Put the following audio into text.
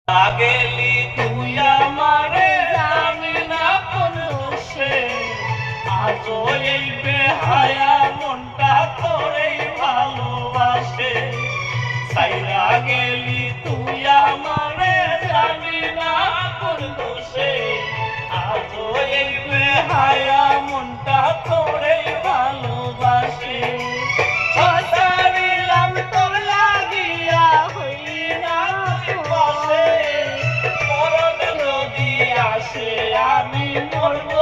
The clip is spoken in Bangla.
গেলি তুই আমারে জানি না কোন দোষে আজও এই বেহায়া মনটা তোরেই ভালোবাসে ছাইরা গেলি তুই আমারে জানি না কোন দোষে আজও এই বেহায়া মনটা তোরেই ভালোবাসে ছাড়িলাম তোর লাগিয়া হইলি না বসে মরণ যদি আসে আমি মরব